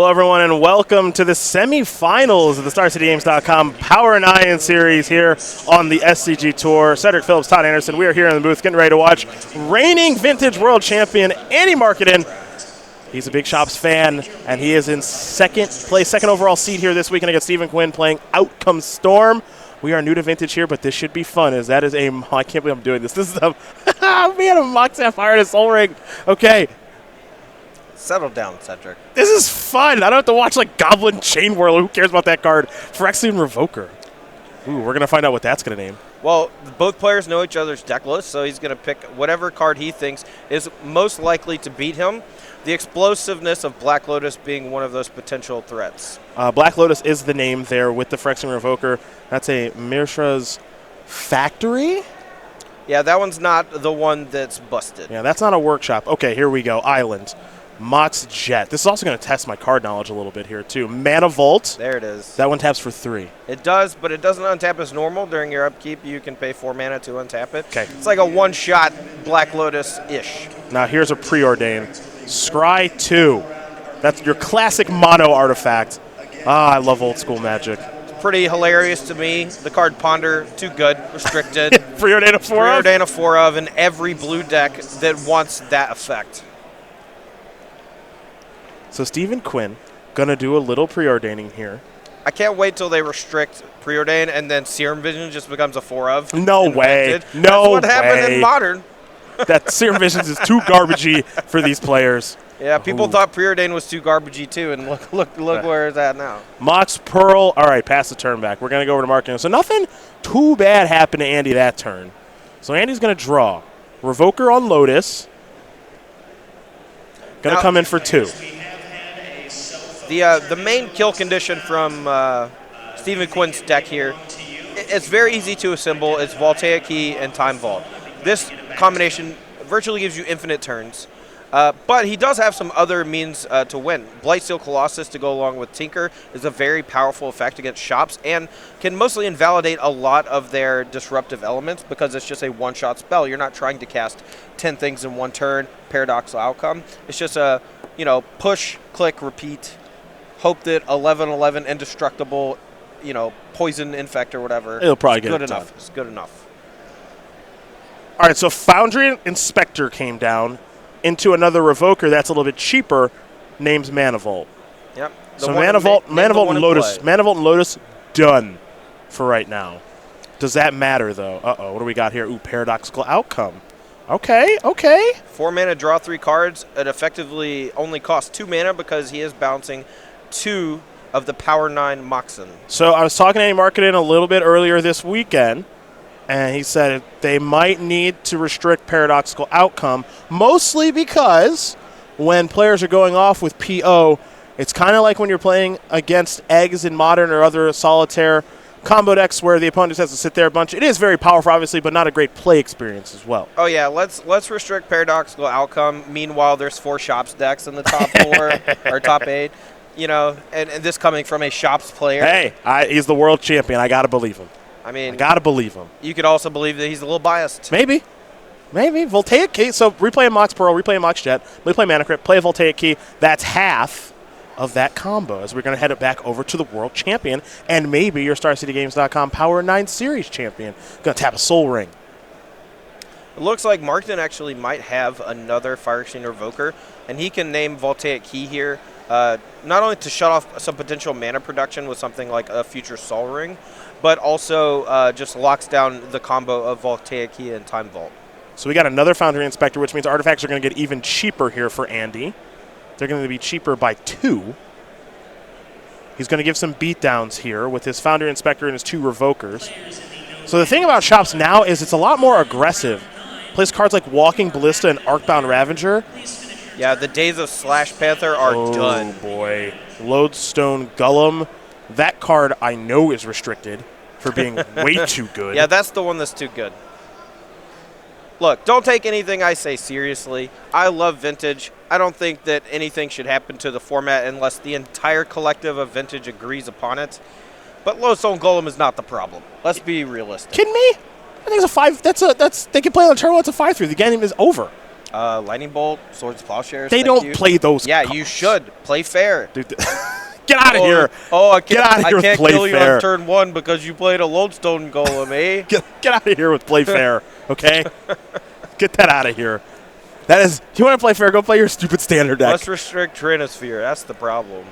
Hello, everyone, and welcome to the semifinals of the StarCityGames.com Power 9 series here on the SCG Tour. Cedric Phillips, Todd Anderson, we are here in the booth getting ready to watch reigning Vintage World Champion Andy Markiton. He's a Big Shops fan, and he is in second overall seed here this weekend against Stephen Quinn playing Outcome Storm. We are new to Vintage here, but this should be fun, as that is a, I can't believe I'm doing this. This is a, man, a Mock Sapphire and a Soul Ring. Okay. Settle down, Cedric. This is fun. I don't have to watch like Goblin Chain Whirler. Who cares about that card? Phyrexian Revoker. Ooh, we're going to find out what that's going to name. Well, both players know each other's deck list, so he's going to pick whatever card he thinks is most likely to beat him. The explosiveness of Black Lotus being one of those potential threats. Black Lotus is the name there with the Phyrexian Revoker. That's a Mishra's Factory? Yeah, that one's not the one that's busted. Yeah, that's not a workshop. Okay, here we go. Island. Mox Jet. This is also going to test my card knowledge a little bit here, too. Mana Vault. There it is. That one taps for 3. It does, but it doesn't untap as normal. During your upkeep, you can pay 4 mana to untap it. Okay. It's like a one-shot Black Lotus-ish. Now, here's a Preordain. Scry 2. That's your classic mono artifact. I love old school Magic. It's pretty hilarious to me. The card Ponder, too good, restricted. Preordain a 4 of? Preordain a 4 of in every blue deck that wants that effect. So Stephen Quinn going to do a little preordaining here. I can't wait till they restrict Preordain and then Serum Vision just becomes a 4 of. No way. Vintage. No That's what way. happened in Modern. That Serum Visions is too garbagey for these players. Yeah, people thought Preordain was too garbagey too, and look where it's at now. Mox Pearl. All right, pass the turn back. We're going to go over to Markiton. So nothing too bad happened to Andy that turn. So Andy's going to draw. Revoker on Lotus. Going to come in for 2. The main kill condition from Stephen Quinn's deck here, it's very easy to assemble. It's Voltaic Key and Time Vault. This combination virtually gives you infinite turns, but he does have some other means to win. Blightsteel Colossus to go along with Tinker is a very powerful effect against shops and can mostly invalidate a lot of their disruptive elements because it's just a one-shot spell. You're not trying to cast 10 things in one turn, paradoxical outcome. It's just a, push, click, repeat. Hope that 11/11 indestructible, poison infect or whatever. It'll probably get good it enough. done. It's good enough. All right, so Foundry Inspector came down into another Revoker that's a little bit cheaper, named Mana Vault. Yep. So Mana Vault and Lotus done for right now. Does that matter though? Uh-oh, what do we got here? Ooh, Paradoxical Outcome. Okay. 4 mana, draw 3 cards. It effectively only costs 2 mana because he is bouncing 2 of the Power 9 Moxen. So I was talking to Andy Markiton a little bit earlier this weekend, and he said they might need to restrict Paradoxical Outcome, mostly because when players are going off with PO, it's kind of like when you're playing against Eggs in Modern or other Solitaire combo decks where the opponent just has to sit there a bunch. It is very powerful, obviously, but not a great play experience as well. Oh, yeah, let's restrict Paradoxical Outcome. Meanwhile, there's 4 Shops decks in the top 4 or top 8. And this coming from a Shops player. Hey, he's the world champion. I got to believe him. I got to believe him. You could also believe that he's a little biased. Maybe. Voltaic Key. So replay a Mox Pearl, replay a Mox Jet, replay Mana Crypt, play a Voltaic Key. That's half of that combo as we're going to head it back over to the world champion and maybe your StarCityGames.com Power 9 Series champion. Going to tap a Soul Ring. It looks like Markiton actually might have another Phyrexian Revoker, and he can name Voltaic Key here, not only to shut off some potential mana production with something like a future Soul Ring, but also just locks down the combo of Voltaic Key and Time Vault. So we got another Foundry Inspector, which means artifacts are going to get even cheaper here for Andy. They're going to be cheaper by 2. He's going to give some beatdowns here with his Foundry Inspector and his 2 Revokers. So the thing about Shops now is it's a lot more aggressive. Plays cards like Walking Ballista and Arcbound Ravager. Yeah, the days of Slash Panther are done. Oh, boy. Lodestone Gullum. That card I know is restricted for being way too good. Yeah, that's the one that's too good. Look, don't take anything I say seriously. I love Vintage. I don't think that anything should happen to the format unless the entire collective of Vintage agrees upon it. But Lodestone Golem is not the problem. Let's be realistic. Kidding me? I think it's a 5. They can play on the turn 1. It's a 5-3. The game is over. Lightning Bolt, Swords, Plowshares. They don't play those Yeah, cards. you should. Play fair. Dude, get out of here. Oh, I Get out of here I can't with play kill you fair. on turn 1 because you played a Lodestone Golem, eh? Get out of here with play fair, okay? Get that out of here. That is, if you want to play fair, go play your stupid standard deck. Let's restrict Trinosphere. That's the problem.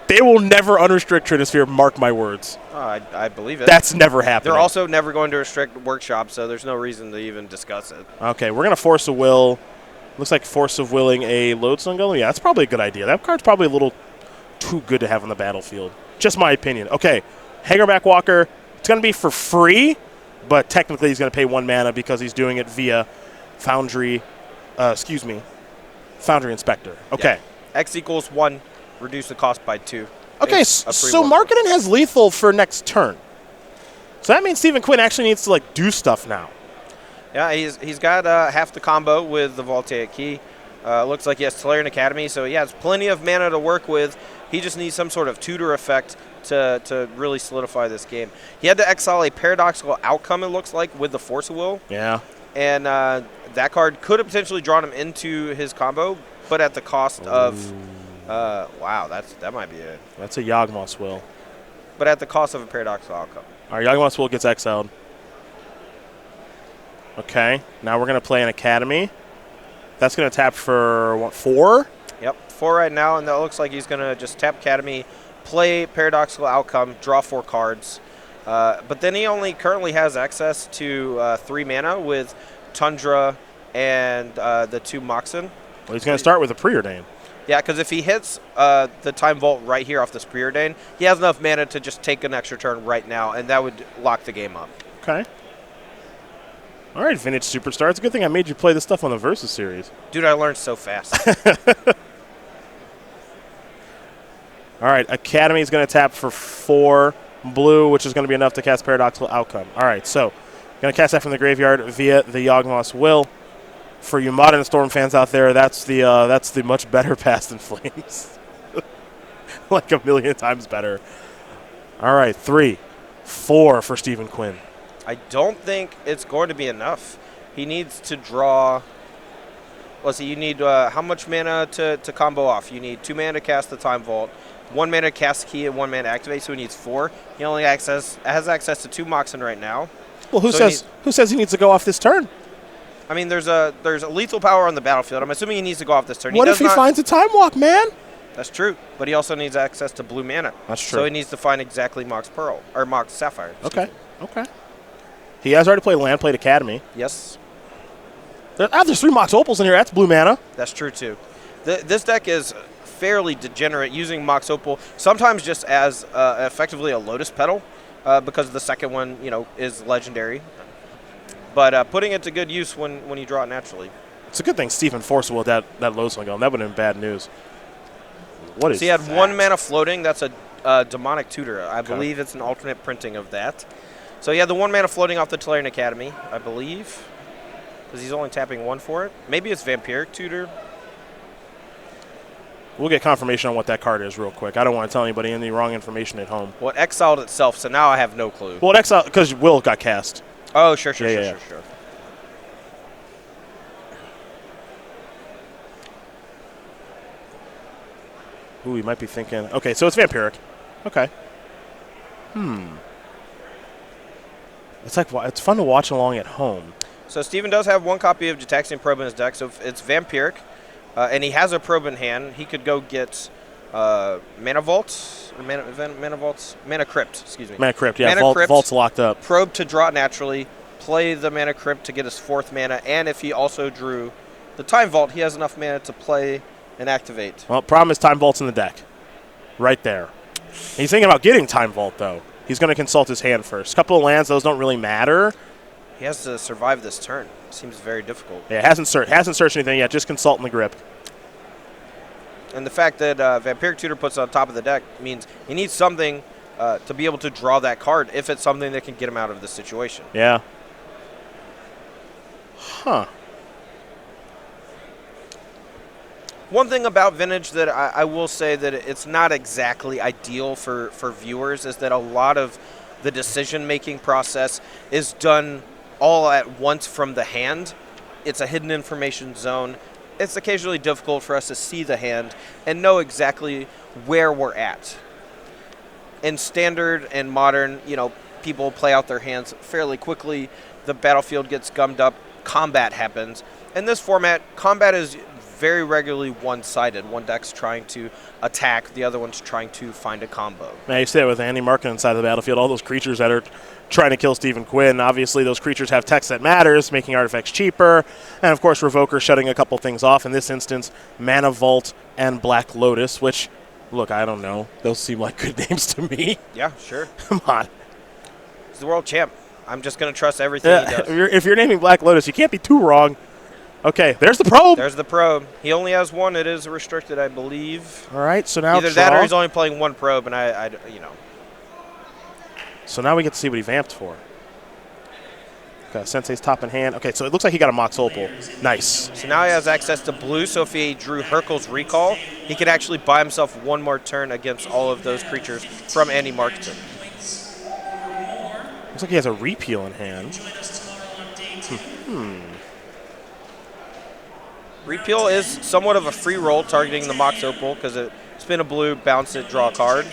They will never unrestrict Trinosphere, mark my words. Oh, I believe it. That's never happening. They're also never going to restrict Workshop, so there's no reason to even discuss it. Okay, we're going to Force of Will. Looks like Force of Willing a Lodestone Golem. Yeah, that's probably a good idea. That card's probably a little too good to have on the battlefield. Just my opinion. Okay, Hangerback Walker. It's going to be for free, but technically he's going to pay 1 mana because he's doing it via Foundry. Foundry Inspector. Okay. Yeah. X equals 1. Reduce the cost by 2. Okay, so Markiton has lethal for next turn. So that means Stephen Quinn actually needs to like do stuff now. Yeah, he's got half the combo with the Voltaic Key. Looks like he has Tolarian Academy, so he has plenty of mana to work with. He just needs some sort of tutor effect to really solidify this game. He had to exile a Paradoxical Outcome, it looks like, with the Force of Will. Yeah. And that card could have potentially drawn him into his combo, but at the cost of... wow, that might be it. That's a Yawgmoth's Will. But at the cost of a Paradoxical Outcome. All right, Yawgmoth's Will gets exiled. Okay, now we're going to play an Academy. That's going to tap for, what, 4? Yep, 4 right now, and that looks like he's going to just tap Academy, play Paradoxical Outcome, draw 4 cards. But then he only currently has access to 3 mana with Tundra and the 2 Moxen. Well, he's going to start with a Preordain. Yeah, because if he hits the Time Vault right here off this Preordain, he has enough mana to just take an extra turn right now, and that would lock the game up. Okay. All right, Vintage Superstar. It's a good thing I made you play this stuff on the Versus series. Dude, I learned so fast. All right, Academy is going to tap for 4 blue, which is going to be enough to cast Paradoxical Outcome. All right, so going to cast that from the graveyard via the Yawgmoth's Will. For you Modern Storm fans out there, that's the much better Past in Flames. Like a million times better. All right, 3, 4 for Stephen Quinn. I don't think it's going to be enough. He needs to draw. Let's see. You need how much mana to combo off? You need 2 mana to cast the Time Vault, 1 mana to cast the key, and 1 mana to activate. So he needs 4. He only has access to 2 Moxen right now. Well, who says he needs to go off this turn? I mean, there's a lethal power on the battlefield. I'm assuming he needs to go off this turn. What if he finds a Time Walk, man? That's true, but he also needs access to blue mana. That's true. So he needs to find exactly Mox Pearl or Mox Sapphire. Okay. He has already played land, played Academy. Yes. There's 3 Mox Opals in here. That's blue mana. That's true, too. This deck is fairly degenerate, using Mox Opal sometimes just as effectively a Lotus Petal because the second one, is legendary. But putting it to good use when you draw it naturally. It's a good thing Stephen Force will that Lodestone Golem. That would have been bad news. What is So he had that? 1 mana floating. That's a Demonic Tutor. I believe it's an alternate printing of that. So he had the 1 mana floating off the Tolarian Academy, I believe, because he's only tapping 1 for it. Maybe it's Vampiric Tutor. We'll get confirmation on what that card is real quick. I don't want to tell anybody any wrong information at home. Well, it exiled itself, so now I have no clue. Well, it exiled because Will got cast. Oh, sure. Yeah. Ooh, you might be thinking. Okay, so it's Vampiric. Okay. It's fun to watch along at home. So Steven does have 1 copy of Gitaxian Probe in his deck, so if it's Vampiric, and he has a Probe in hand, he could go get Mana Vault, Mana Crypt, excuse me. Mana Crypt, yeah. Mana Crypt, Vault's locked up. Probe to draw it naturally, play the Mana Crypt to get his 4th mana, and if he also drew the Time Vault, he has enough mana to play and activate. Well, problem is Time Vault's in the deck. Right there. He's thinking about getting Time Vault, though. He's going to consult his hand first. Couple of lands, those don't really matter. He has to survive this turn. Seems very difficult. Yeah, hasn't searched anything yet. Just consulting the grip. And the fact that Vampiric Tutor puts it on top of the deck means he needs something to be able to draw that card if it's something that can get him out of this situation. Yeah. Huh. One thing about Vintage that I will say that it's not exactly ideal for viewers is that a lot of the decision-making process is done all at once from the hand. it's a hidden information zone. It's occasionally difficult for us to see the hand and know exactly where we're at. In Standard and Modern, people play out their hands fairly quickly. The battlefield gets gummed up. Combat happens. In this format, combat is very regularly one-sided. One deck's trying to attack, the other one's trying to find a combo. Now, you see it with Andy Markiton inside of the battlefield. All those creatures that are trying to kill Stephen Quinn. Obviously, those creatures have text that matters, making artifacts cheaper. And, of course, Revoker shutting a couple things off. In this instance, Mana Vault and Black Lotus, which, look, I don't know. Those seem like good names to me. Yeah, sure. Come on. He's the world champ. I'm just going to trust everything he does. If you're naming Black Lotus, you can't be too wrong. Okay, there's the probe. There's the probe. He only has one. It is restricted, I believe. All right, so now either draw. that or he's only playing one probe, and I. So now we get to see what he vamped for. Okay, Sensei's top in hand. Okay, so it looks like he got a Mox Opal. Nice. So now he has access to blue, so if he drew Hurkyl's Recall, he could actually buy himself one more turn against all of those creatures from Andy Markiton. Looks like he has a Repeal in hand. Repeal is somewhat of a free roll targeting the Mox Opal because it spin a blue, bounce it, draw a card.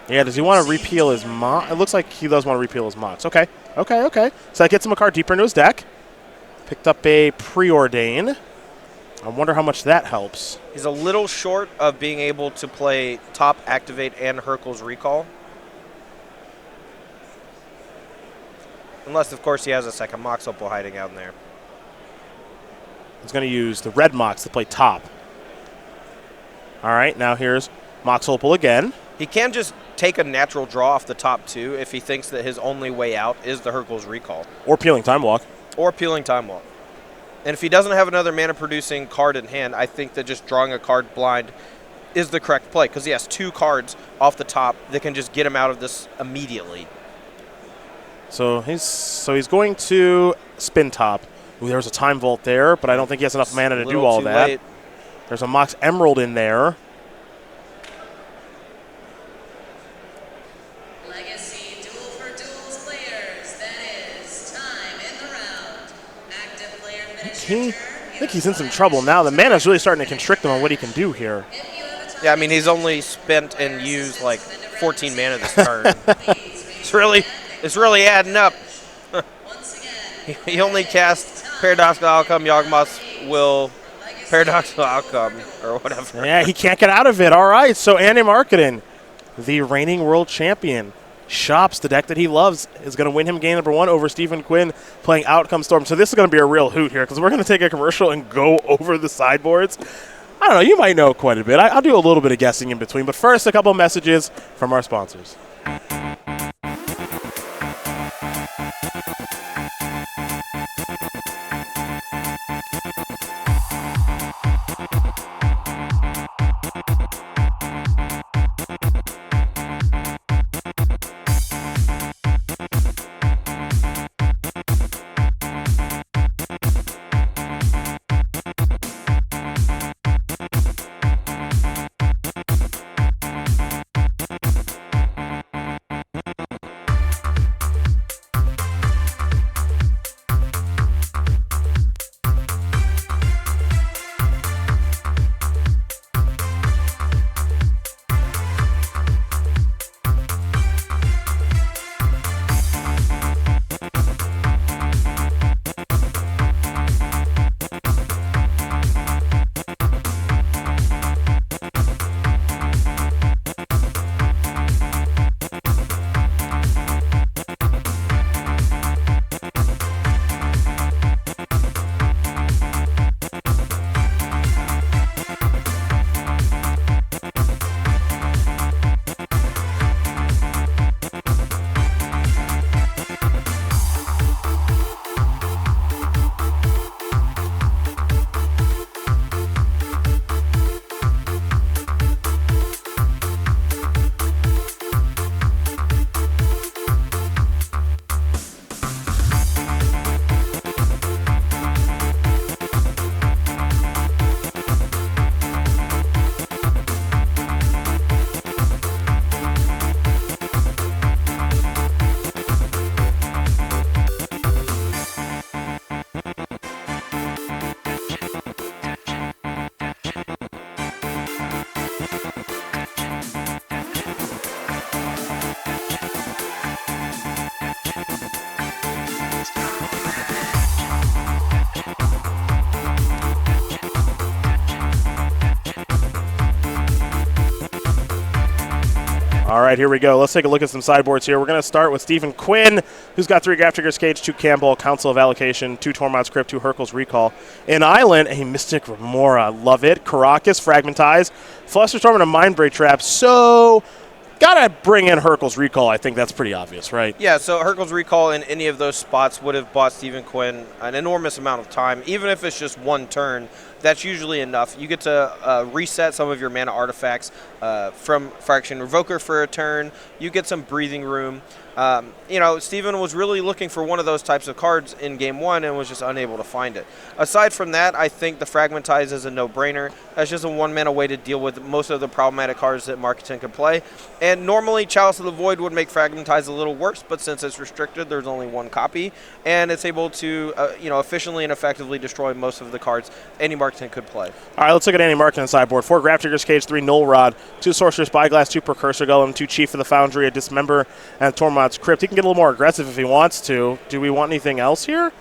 Yeah, does he want to repeal his Mox? It looks like he does want to repeal his Mox. Okay. So that gets him a card deeper into his deck. Picked up a Preordain. I wonder how much that helps. He's a little short of being able to play top, activate, and Hurkyl's Recall. Unless, of course, he has a second Mox Opal hiding out in there. He's going to use the red Mox to play top. All right, now here's Mox Opal again. He can just take a natural draw off the top two if he thinks that his only way out is the Hurkyl's Recall. Or Peeling Time Walk. Or Peeling Time Walk. And if he doesn't have another mana-producing card in hand, I think that just drawing a card blind is the correct play because he has two cards off the top that can just get him out of this immediately. So he's going to spin top. Ooh, there's a Time Vault there, but I don't think he has enough mana to do all that. Late. There's a Mox Emerald in there. Legacy Duel for Duels players. That is time in the round. Active player finish. I think he's in some trouble now. The mana's really starting to constrict him on what he can do here. Yeah, I mean, he's only spent and used like 14 mana this turn. It's really adding up. He only cast Paradoxical Outcome, Yawgmoth's Will, Paradoxical Outcome, or whatever. Yeah, he can't get out of it. All right, so Andy Markiton, the reigning world champion, shops the deck that he loves, is going to win him game number one over Stephen Quinn playing Outcome Storm. So this is going to be a real hoot here because we're going to take a commercial and go over the sideboards. I don't know, you might know quite a bit. I'll do a little bit of guessing in between. But first, a couple messages from our sponsors. All right, here we go. Let's take a look at some sideboards here. We're going to start with Stephen Quinn, who's got 3 Graph Digger's Cage, 2 Campbell, Council of Allocation, 2 Tormod's Crypt, 2 Hercule's Recall. In Island, a Mystic Remora. Love it. Caracas, Fragmentize, Flusterstorm, and a Mindbreak Trap. So, gotta bring in Hercule's Recall. I think that's pretty obvious, right? Yeah, so Hercule's Recall in any of those spots would have bought Stephen Quinn an enormous amount of time. Even if it's just one turn, that's usually enough. You get to reset some of your mana artifacts from Fraction Revoker for a turn. You get some breathing room. Stephen was really looking for one of those types of cards in Game 1 and was just unable to find it. Aside from that, I think the Fragmentize is a no-brainer. That's just a 1-mana way to deal with most of the problematic cards that Markiton can play. And normally, Chalice of the Void would make Fragmentize a little worse, but since it's restricted, there's only 1 copy, and it's able to efficiently and effectively destroy most of the cards any Markiton could play. All right, let's look at any Markiton sideboard. 4 Graph Digger's Cage, 3 Null Rod, 2 Sorcerer's Spyglass, 2 Precursor Golem, 2 Chief of the Foundry, a Dismember, and Tormod's Crypt. He can get a little more aggressive if he wants to. Do we want anything else here?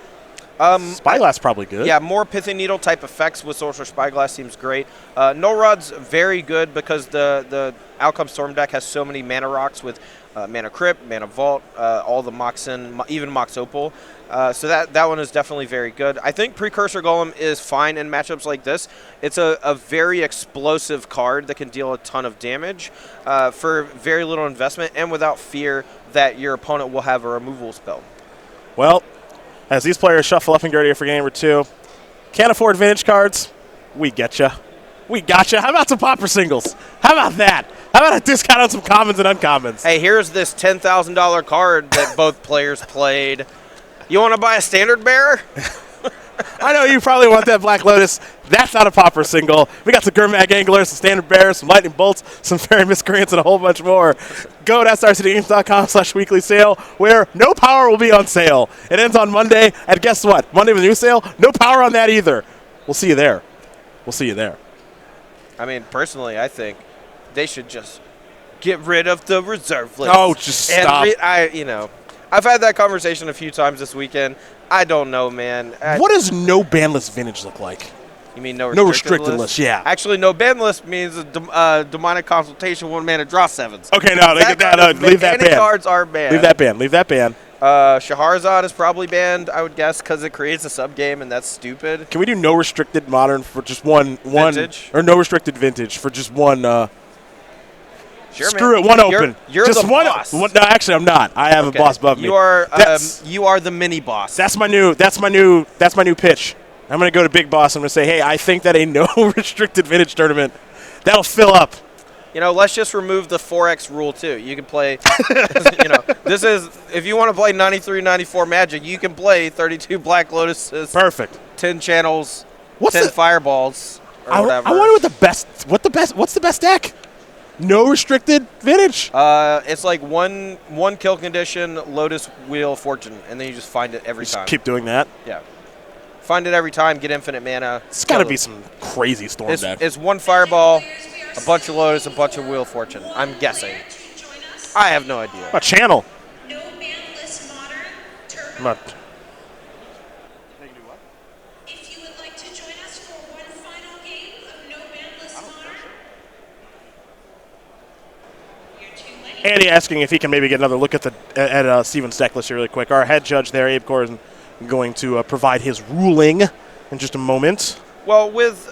Spyglass probably good. Yeah, more Pithing Needle type effects with Sorcerer Spyglass seems great. Null Rod's very good because the Outcome Storm deck has so many mana rocks with Mana Crypt, Mana Vault, all the Moxen, even Mox Opal. So that one is definitely very good. I think Precursor Golem is fine in matchups like this. It's a very explosive card that can deal a ton of damage for very little investment and without fear that your opponent will have a removal spell. Well, as these players shuffle up and get ready for game number 2, can't afford vintage cards? We getcha. We gotcha. How about some popper singles? How about that? How about a discount on some commons and uncommons? Hey, here's this $10,000 card that both players played. You want to buy a standard bearer? I know you probably want that Black Lotus. That's not a popper single. We got some Gurmag Anglers, some Standard Bears, some Lightning Bolts, some Fairy Miscreants, and a whole bunch more. Go to srcgames.com/weekly sale, where no power will be on sale. It ends on Monday, and guess what? Monday with a new sale, no power on that either. We'll see you there. We'll see you there. I mean, personally, I think they should just get rid of the reserve list. Oh, just stop. I've had that conversation a few times this weekend. I don't know, man. What does no ban list vintage look like? You mean no restricted list? Yeah. Actually, no ban list means a demonic consultation, 1-mana draw 7s. Okay, no, leave that ban. Cards are banned. Leave that ban. Leave that ban. Shahrazad is probably banned, I would guess, because it creates a sub game, and that's stupid. Can we do no restricted modern for just one vintage? Or no restricted vintage for just one? Sure, screw man. it, one open. You're just the one. boss. No, actually, I'm not. I have a boss above me. You are the mini boss. That's my new pitch. I'm gonna go to Big Boss. I'm gonna say, hey, I think that a no restricted vintage tournament that'll fill up. Let's just remove the 4X rule too. You can play. This is if you want to play 93, 94 Magic, you can play 32 Black Lotuses. Perfect. 10 channels. 10 fireballs. Or whatever. I wonder what's the best deck. No restricted vintage. It's like one kill condition, Lotus, Wheel, Fortune, and then you just find it every time. Keep doing that. Yeah. Find it every time, get infinite mana. It's got to be some crazy storm deck. It's one Fireball, a bunch of Lotus, a bunch of Wheel Fortune. I'm guessing. I have no idea. A channel. No bandless modern turbo. I'm not. If you would like to join us for one final game of no bandless modern, you're too late. Andy asking if he can maybe get another look at Steven's deck list here really quick. Our head judge there, Abe Core, is going to provide his ruling in just a moment. Well, with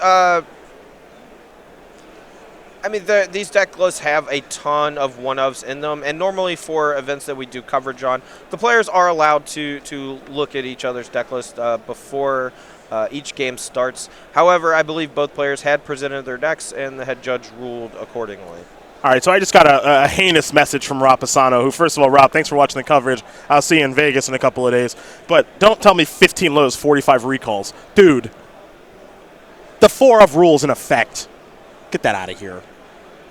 these deck lists have a ton of one-ofs in them, and normally for events that we do coverage on, the players are allowed to look at each other's deck list before each game starts. However, I believe both players had presented their decks, and the head judge ruled accordingly. All right, so I just got a heinous message from Rob Pisano, who, first of all, Rob, thanks for watching the coverage. I'll see you in Vegas in a couple of days. But don't tell me 15 Lotus, 45 recalls. Dude, the 4 of rules in effect. Get that out of here.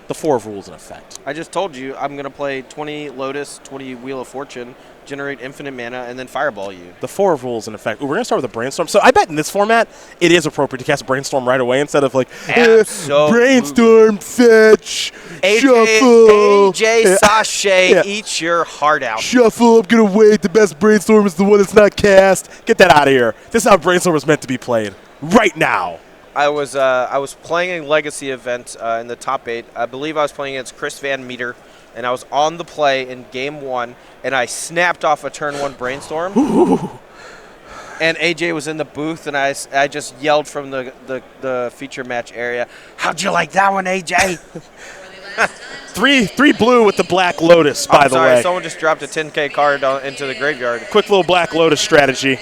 The 4 of rules in effect. I just told you I'm going to play 20 Lotus, 20 Wheel of Fortune, generate infinite mana, and then fireball you. The 4 of rules in effect. Ooh, we're going to start with a Brainstorm. So I bet in this format, it is appropriate to cast a Brainstorm right away instead of like, Brainstorm, fetch, shuffle. AJ Sachet, eat your heart out. Shuffle, I'm going to wait. The best Brainstorm is the one that's not cast. Get that out of here. This is how Brainstorm was meant to be played. Right now. I was playing a Legacy event in the top 8. I believe I was playing against Chris Van Meter, and I was on the play in game 1, and I snapped off a turn 1 brainstorm. And AJ was in the booth, and I just yelled from the feature match area, "How'd you like that one, AJ?" 3 blue with the Black Lotus, by I'm the sorry, way. someone just dropped a 10K card into the graveyard. Quick little Black Lotus strategy.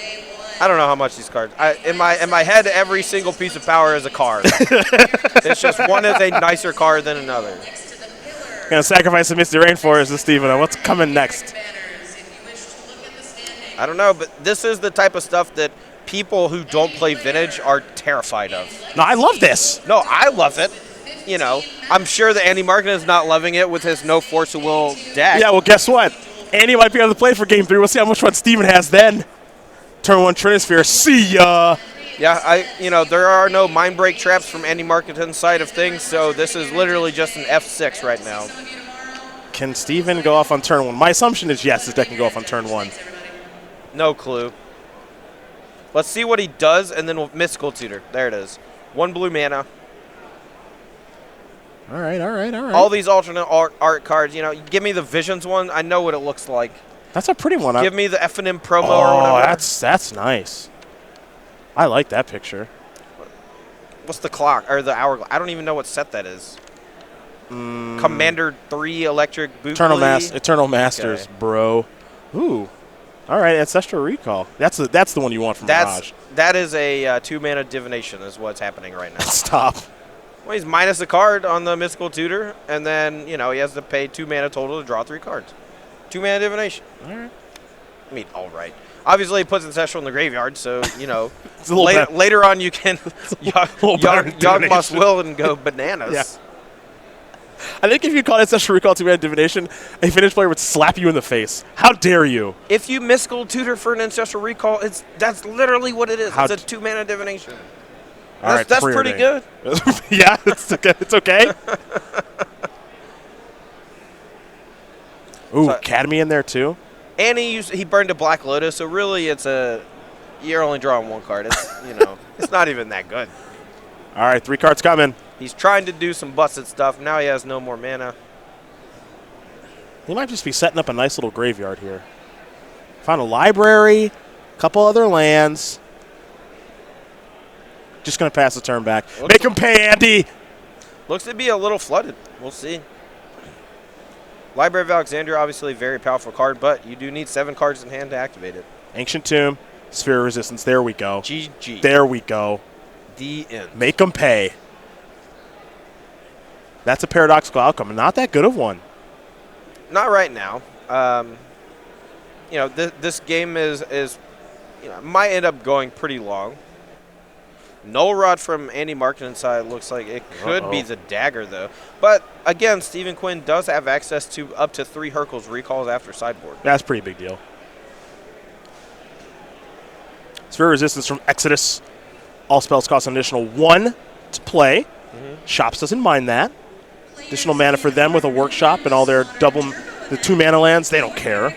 I don't know how much these cards. In my head, every single piece of power is a card. It's just one is a nicer card than another. Gonna sacrifice the Misty Rainforest to Steven. What's coming next? I don't know, but this is the type of stuff that people who don't play Vintage are terrified of. No, I love this. No, I love it. You know, I'm sure that Andy Markiton is not loving it with his no Force of Will deck. Yeah, well, guess what? Andy might be on the play for Game 3. We'll see how much fun Steven has then. Turn 1 Trinisphere. See ya. Yeah, there are no Mind Break traps from Andy Markiton's side of things, so this is literally just an F6 right now. Can Steven go off on turn 1? My assumption is yes, his deck can go off on turn 1. No clue. Let's see what he does, and then we'll Mystical Tutor. There it is. 1 blue mana. All right. All these alternate art cards, give me the Visions one. I know what it looks like. That's a pretty one. Give me the F&M promo or whatever. That's nice. I like that picture. What's the clock or the hour? I don't even know what set that is. Commander 3 Electric Boot. Eternal Masters, okay. Bro. Ooh. All right, Ancestral Recall. That's the one you want from Mirage. That is a 2 mana divination is what's happening right now. Stop. Well, he's minus a card on the Mystical Tutor, and then he has to pay 2 mana total to draw 3 cards. 2 mana divination. All right. I mean, all right. Obviously, he puts Ancestral in the graveyard, so It's a little later on you can Yawg Moss Will and go bananas. Yeah. I think if you call Ancestral Recall 2 mana divination, a Finnish player would slap you in the face. How dare you? If you Mystical Tutor for an Ancestral Recall, that's literally what it is. It's a 2 mana divination. That's pretty good. Yeah, it's okay. It's okay. Ooh, Academy in there too. And he burned a Black Lotus, so really you're only drawing 1 card. It's it's not even that good. All right, 3 cards coming. He's trying to do some busted stuff. Now he has no more mana. He might just be setting up a nice little graveyard here. Found a library, a couple other lands. Just going to pass the turn back. Make him pay, Andy. Looks to be a little flooded. We'll see. Library of Alexandria, obviously a very powerful card, but you do need 7 cards in hand to activate it. Ancient Tomb, Sphere of Resistance. There we go. GG. There we go. The end. Make them pay. That's a paradoxical outcome. Not that good of one. Not right now. This game is might end up going pretty long. Null Rod from Andy Markiton's side looks like it could be the dagger, though. But, again, Stephen Quinn does have access to up to 3 Hercules recalls after sideboard. That's a pretty big deal. Sphere of Resistance from Exodus. All spells cost an additional 1 to play. Shops doesn't mind that. Additional mana for them with a Workshop and all their the 2 mana lands. They don't care.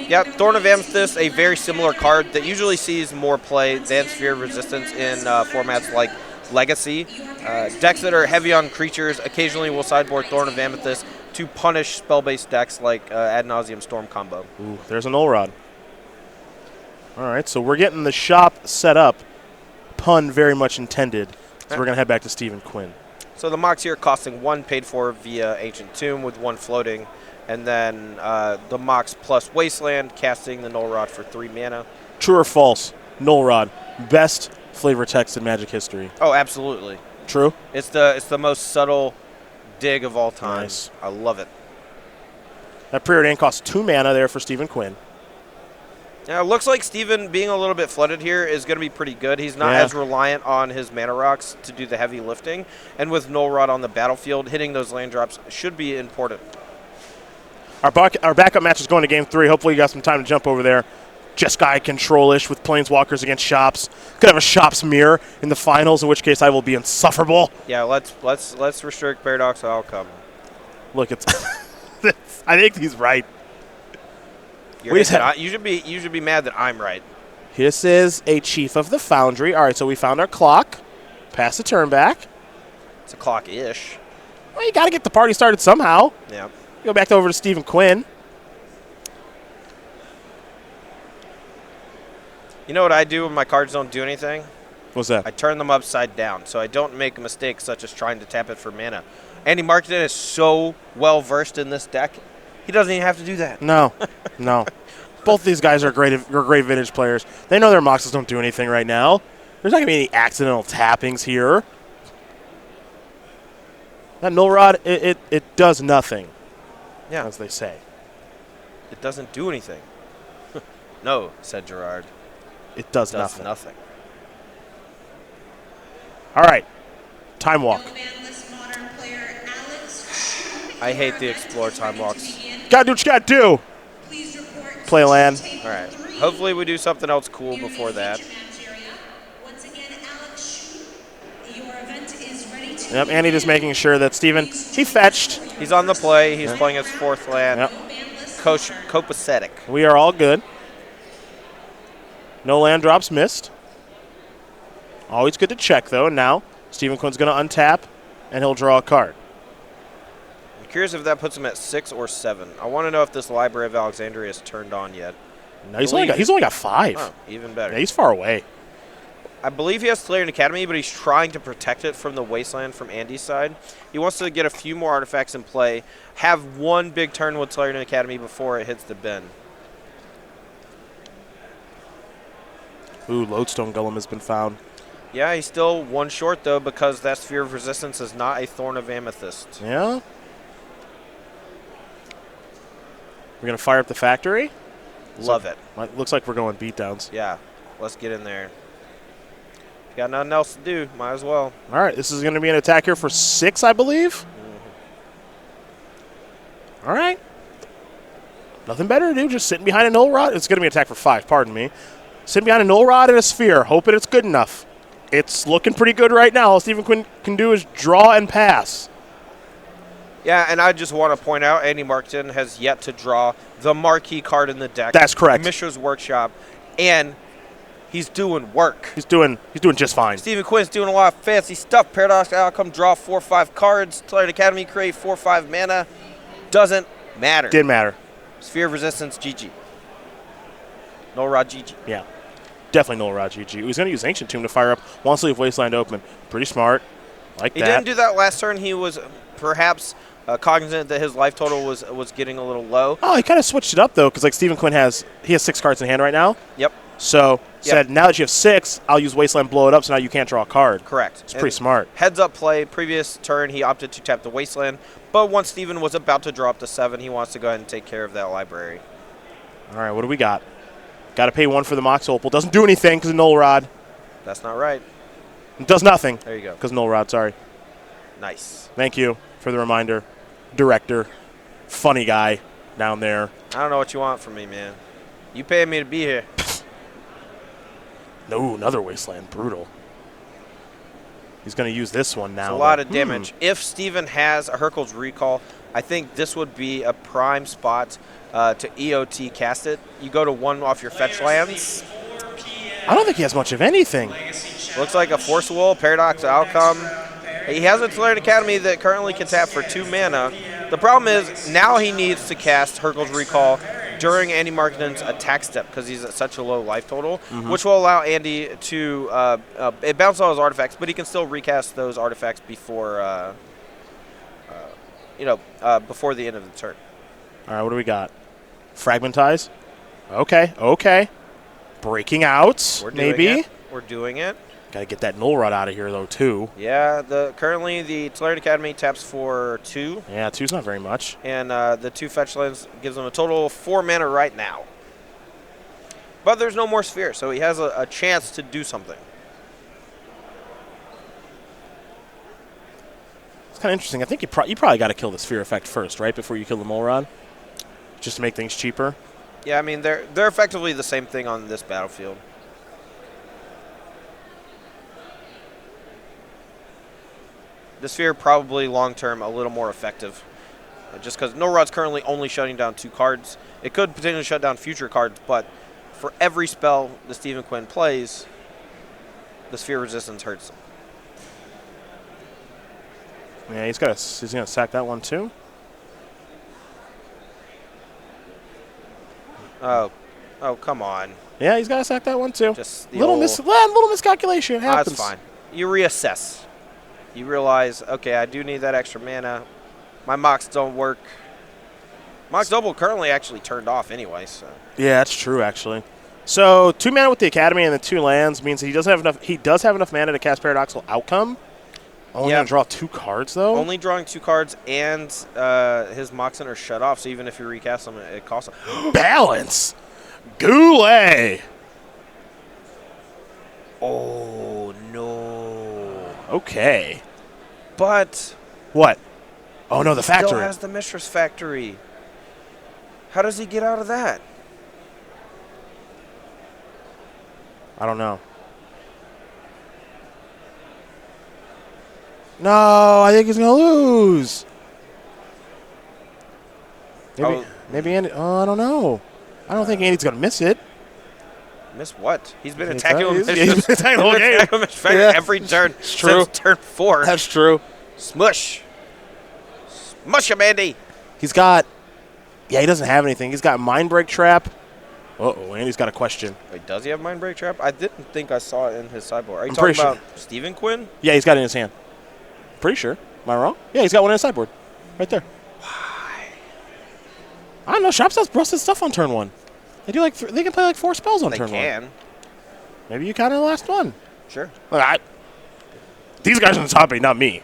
Yep, Thorn of Amethyst, a very similar card that usually sees more play than Sphere of Resistance in formats like Legacy. Decks that are heavy on creatures occasionally will sideboard Thorn of Amethyst to punish spell-based decks like Ad Nauseam Storm combo. Ooh, there's a Null Rod. All right, so we're getting the shop set up. Pun very much intended. So we're going to head back to Stephen Quinn. So the Mox here costing 1 paid for via Ancient Tomb with 1 floating. And then the Mox plus Wasteland, casting the Null Rod for 3 mana. True or false? Null Rod, best flavor text in Magic history. Oh, absolutely. True? It's the most subtle dig of all time. Nice. I love it. That Preordain costs 2 mana there for Stephen Quinn. Now, it looks like Steven being a little bit flooded here is going to be pretty good. He's not as reliant on his mana rocks to do the heavy lifting. And with Null Rod on the battlefield, hitting those land drops should be important. Our backup match is going to Game 3. Hopefully you got some time to jump over there. Jeskai control-ish with Planeswalkers against Shops. Could have a Shops mirror in the finals, in which case I will be insufferable. Yeah, let's restrict paradoxical outcome. Look, it's I think he's right. You should be mad that I'm right. This is a Chief of the Foundry. All right, so we found our clock. Pass the turn back. It's a clock-ish. Well, you got to get the party started somehow. Yeah. Go back over to Stephen Quinn. You know what I do when my cards don't do anything? What's that? I turn them upside down so I don't make a mistake such as trying to tap it for mana. Andy Markiton is so well versed in this deck, he doesn't even have to do that. No, no. Both these guys are great Vintage players. They know their Moxes don't do anything right now. There's not going to be any accidental tappings here. That Null Rod, it does nothing, as they say. It doesn't do anything. No, said Gerard. It does nothing. All right. Time walk. I hate the Explore time walks. Gotta do what you gotta do. Play land. All right. Hopefully we do something else cool before that. Yep, Andy just making sure that Steven, he fetched. He's on the play. He's playing his 4th land. Yep. Copacetic. We are all good. No land drops missed. Always good to check, though. And now Stephen Quinn's going to untap, and he'll draw a card. I'm curious if that puts him at 6 or 7. I want to know if this Library of Alexandria is turned on yet. No, he's only got 5. Oh, even better. Yeah, he's far away. I believe he has Tolarian Academy, but he's trying to protect it from the Wasteland from Andy's side. He wants to get a few more artifacts in play, have one big turn with Tolarian Academy before it hits the bin. Ooh, Lodestone Golem has been found. Yeah, he's still 1 short, though, because that Sphere of Resistance is not a Thorn of Amethyst. Yeah? We're going to fire up the factory? Love it. Looks like we're going beatdowns. Yeah, let's get in there. Got nothing else to do, might as well. All right, this is going to be an attack here for 6, I believe. Mm-hmm. All right. Nothing better to do, just sitting behind a Null Rod. It's going to be an attack for 5, pardon me. Sitting behind a Null Rod and a Sphere, hoping it's good enough. It's looking pretty good right now. All Stephen Quinn can do is draw and pass. Yeah, and I just want to point out Andy Markiton has yet to draw the marquee card in the deck. That's correct. Mishra's Workshop, and he's doing work. He's doing just fine. Stephen Quinn's doing a lot of fancy stuff. Paradox Outcome, draw 4 or 5 cards. Tolarian Academy, create 4 or 5 mana. Doesn't matter. Didn't matter. Sphere of Resistance, GG. Null Rod, GG. Yeah. Definitely Null Rod, GG. He's going to use Ancient Tomb to fire up. Wants to leave Wasteland open. Pretty smart. Like He that. didn't do that last turn. He was perhaps cognizant that his life total was getting a little low. Oh, he kind of switched it up, though, because like Stephen Quinn has 6 cards in hand right now. Yep. So said, now that you have 6, I'll use Wasteland, blow it up, so now you can't draw a card. Correct. It's pretty smart. Heads up play. Previous turn, he opted to tap the Wasteland. But once Stephen was about to draw up to 7, he wants to go ahead and take care of that library. All right, what do we got? Got to pay 1 for the Mox Opal. Doesn't do anything because of Null Rod. That's not right. It does nothing. There you go. Because Null Rod, sorry. Nice. Thank you for the reminder. Director. Funny guy down there. I don't know what you want from me, man. You paying me to be here. No, another Wasteland. Brutal. He's going to use this one now. It's a lot of damage. If Steven has a Hercule's Recall, I think this would be a prime spot to EOT cast it. You go to 1 off your fetch lands. I don't think he has much of anything. Looks like a Force Will, Paradox Outcome. He has a Tolarian Academy that currently can tap for 2 mana. The problem is now he needs to cast Hercule's Recall during Andy Markiton's attack step because he's at such a low life total, which will allow Andy to it bounces all his artifacts, but he can still recast those artifacts before before the end of the turn. All right, what do we got? Fragmentize. Okay. Breaking out, maybe. We're doing it. Got to get that Null Rod out of here, though, too. Yeah, currently the Tolarian Academy taps for 2. Yeah, 2's not very much. And the 2 fetch lands gives him a total of 4 mana right now. But there's no more Sphere, so he has a chance to do something. It's kind of interesting. I think you probably got to kill the Sphere effect first, right, before you kill the Null Rod, just to make things cheaper. Yeah, I mean, they're effectively the same thing on this battlefield. The Sphere probably long-term a little more effective. Just because Null Rod's currently only shutting down 2 cards. It could potentially shut down future cards, but for every spell that Stephen Quinn plays, the Sphere resistance hurts him. Yeah, he's going to sack that one, too. Oh, come on. Yeah, he's got to sack that one too. Just the little old- little miscalculation. It happens. That's fine. You reassess. You realize, okay, I do need that extra mana. My mocks don't work. Mox Double currently actually turned off anyway, so. Yeah, that's true actually. So 2 mana with the Academy and the 2 lands means that he does have enough. He does have enough mana to cast Paradoxical Outcome. Only gonna draw 2 cards though. Only drawing 2 cards, and his Moxen are shut off. So even if you recast them, it costs him. Balance. Goulet. Oh no. Okay. But What? Oh no, the still factory. has the Mistress Factory. How does he get out of that? I don't know. No, I think he's gonna lose. Maybe Andy. Oh, I don't know. I don't think Andy's gonna miss it. Miss what? He's been He's attacking he's Mistress attacking the whole game. Factory Yeah. every turn It's true. since turn 4. That's true. Smush. Smush him, Andy. He's got. Yeah, he doesn't have anything. He's got Mind Break Trap. Uh-oh, Andy's got a question. Wait, does he have Mind Break Trap? I didn't think I saw it in his sideboard. Are you I'm talking pretty about Stephen Quinn? Yeah, he's got it in his hand. Pretty sure. Am I wrong? Yeah, he's got one in his sideboard. Right there. Why? I don't know. Shops does busted stuff on turn 1. They do they can play like 4 spells on They turn 1. can. Maybe you counter the last one. Sure. Look, these guys on the top 8, not me.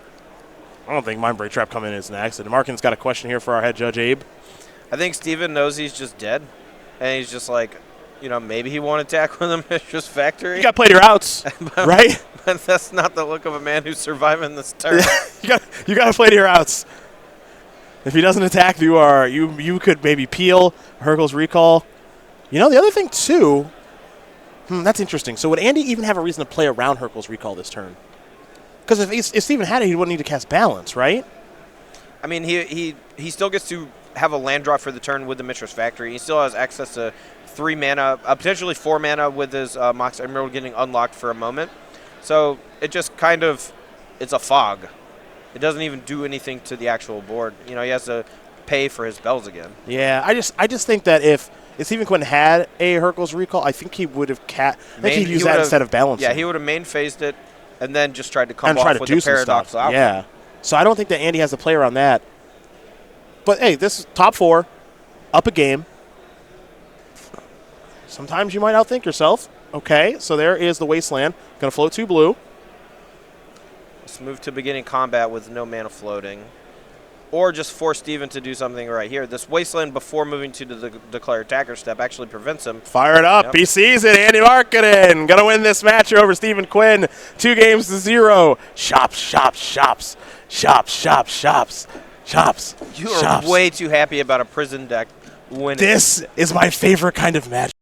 I don't think Mind Break Trap coming in is an accident. Markin's got a question here for our head judge, Abe. I think Steven knows he's just dead. And he's just like, you know, maybe he won't attack with the Mistress Factory. You got to play to your outs, right? But that's not the look of a man who's surviving this turn. you got to play to your outs. If he doesn't attack, you could maybe peel Hurkyl's Recall. You know, the other thing, too, that's interesting. So would Andy even have a reason to play around Hurkyl's Recall this turn? Because if Steven had it, he wouldn't need to cast Balance, right? I mean, he still gets to have a land drop for the turn with the Mistress Factory. He still has access to 3 mana, potentially 4 mana with his Mox Emerald getting unlocked for a moment. So it just kind of, it's a fog. It doesn't even do anything to the actual board. You know, he has to pay for his spells again. Yeah, I just think that if Stephen Quinn had a Hurkyl's Recall, I think he would have he'd use that instead of Balancing. Yeah, he would have main phased it and then just tried to come and off try to with do the some Paradox stuff. outcome. Yeah. So I don't think that Andy has to play around that. But hey, this is top 4, up a game. Sometimes you might outthink yourself. Okay, so there is the Wasteland. Going to float 2 blue. Let's move to beginning combat with no mana floating. Or just force Steven to do something right here. This Wasteland before moving to the declare attacker step actually prevents him. Fire it up. Yep. He sees it. Andy Markiton going to win this match over Stephen Quinn. 2-0. Shops, shops, shops. Shops, shops, shops. Shops. You are way too happy about a prison deck winning. This is my favorite kind of match.